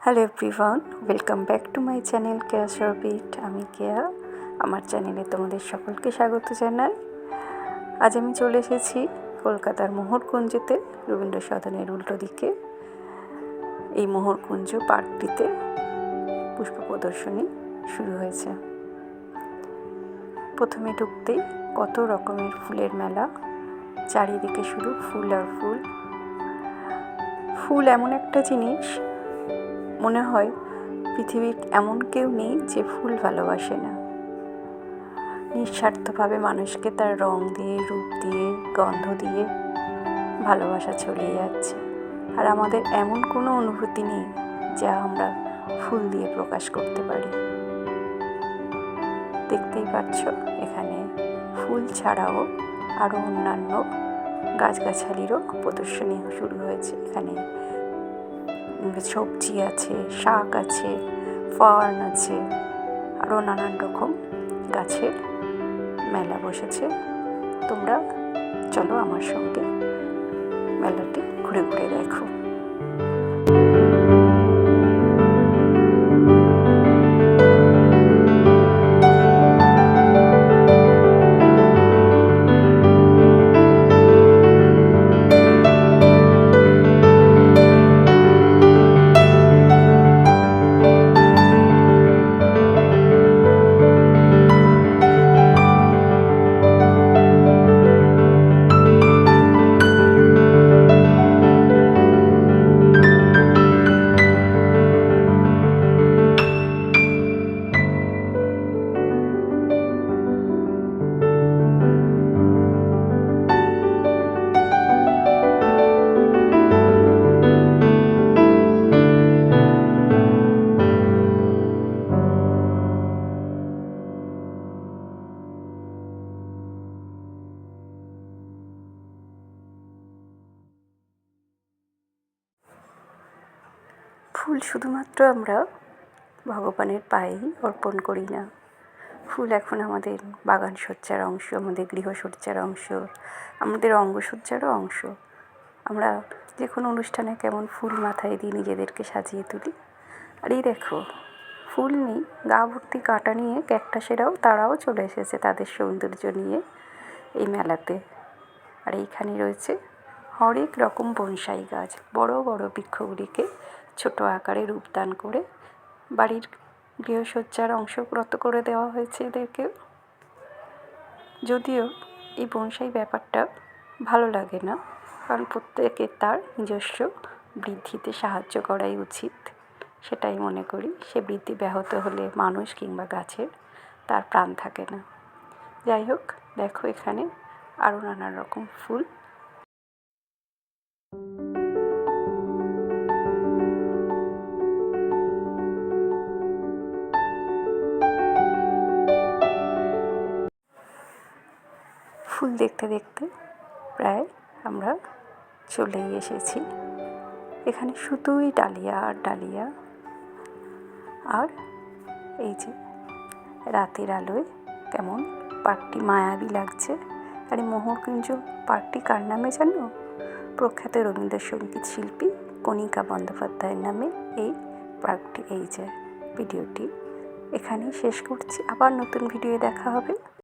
Hello everyone, welcome back to my channel Keya Sharbit. আমি কেয়া, আমার চ্যানেলে তোমাদের সকলকে স্বাগত জানাই। আজ আমি চলে এসেছি কলকাতার মোহরকুঞ্জতে, রবীন্দ্র সদনের উল্টো দিকে এই মোহরকুঞ্জ পার্কটিতে পুষ্প প্রদর্শনী শুরু হয়েছে। প্রথমে ঢুকতেই কত রকমের ফুলের মেলা, চারিদিকে শুধু ফুল আর ফুল। ফুল এমন একটা জিনিস, মনে হয় পৃথিবীর এমন কেউ নেই যে ফুল ভালোবাসে না। নিঃস্বার্থভাবে মানুষকে তার রং দিয়ে, রূপ দিয়ে, গন্ধ দিয়ে ভালোবাসা ছড়িয়ে যাচ্ছে। আর আমাদের এমন কোনো অনুভূতি নেই যা আমরা ফুল দিয়ে প্রকাশ করতে পারি। দেখতেই পাচ্ছ, এখানে ফুল ছাড়াও আরও অন্যান্য গাছগাছালিরও প্রদর্শনী শুরু হয়েছে। এখানে সবজি আছে, শাক আছে, ফার্ন আছে, আরও নানান রকম গাছের মেলা বসেছে। তোমরা চলো আমার সঙ্গে মেলাটি ঘুরে ঘুরে দেখো। ফুল শুধুমাত্র আমরা ভগবানের পায়েই অর্পণ করি না। ফুল এখন আমাদের বাগান সজ্জার অংশ, আমাদের গৃহসজ্জার অংশ, আমাদের অঙ্গসজ্জারও অংশ। আমরা যে কোনো অনুষ্ঠানে কেমন ফুল মাথায় দিয়ে নিজেদেরকে সাজিয়ে তুলি। আর এই দেখো, ফুল নেই, গা ভর্তি কাঁটা নিয়ে ক্যাকটাসেরাও তারাও চলে এসেছে তাদের সৌন্দর্য নিয়ে এই মেলাতে। আর এইখানে রয়েছে হরেক রকম বনসাই গাছ, বড় বড় বৃক্ষগুলিকে ছোট আকারে রূপদান করে বাড়ির গৃহসজ্জার অংশগত করে দেওয়া হয়েছে এদেরকে। যদিও এই বনসাই ব্যাপারটা ভালো লাগে না, কারণ প্রত্যেকের তার নিজস্ব বৃদ্ধিতে সাহায্য করাই উচিত, সেটাই মনে করি। সে বৃদ্ধি ব্যাহত হলে মানুষ কিংবা গাছের তার প্রাণ থাকে না। যাই হোক, দেখো এখানে আরও নানান রকম ফুল। ফুল দেখতে দেখতে প্রায় আমরা চলেই এসেছি। এখানে শুধুই ডালিয়া আর ডালিয়া। আর এই যে রাতের আলোয় কেমন পার্কটি মায়াবী লাগছে। আর এই মোহরকুঞ্জ পার্কটি কার নামে জানো? প্রখ্যাত রবীন্দ্রসঙ্গীত শিল্পী কণিকা বন্দ্যোপাধ্যায়ের নামে এই পার্কটি। এই যে ভিডিওটি এখানেই শেষ করছি, আবার নতুন ভিডিও দেখা হবে।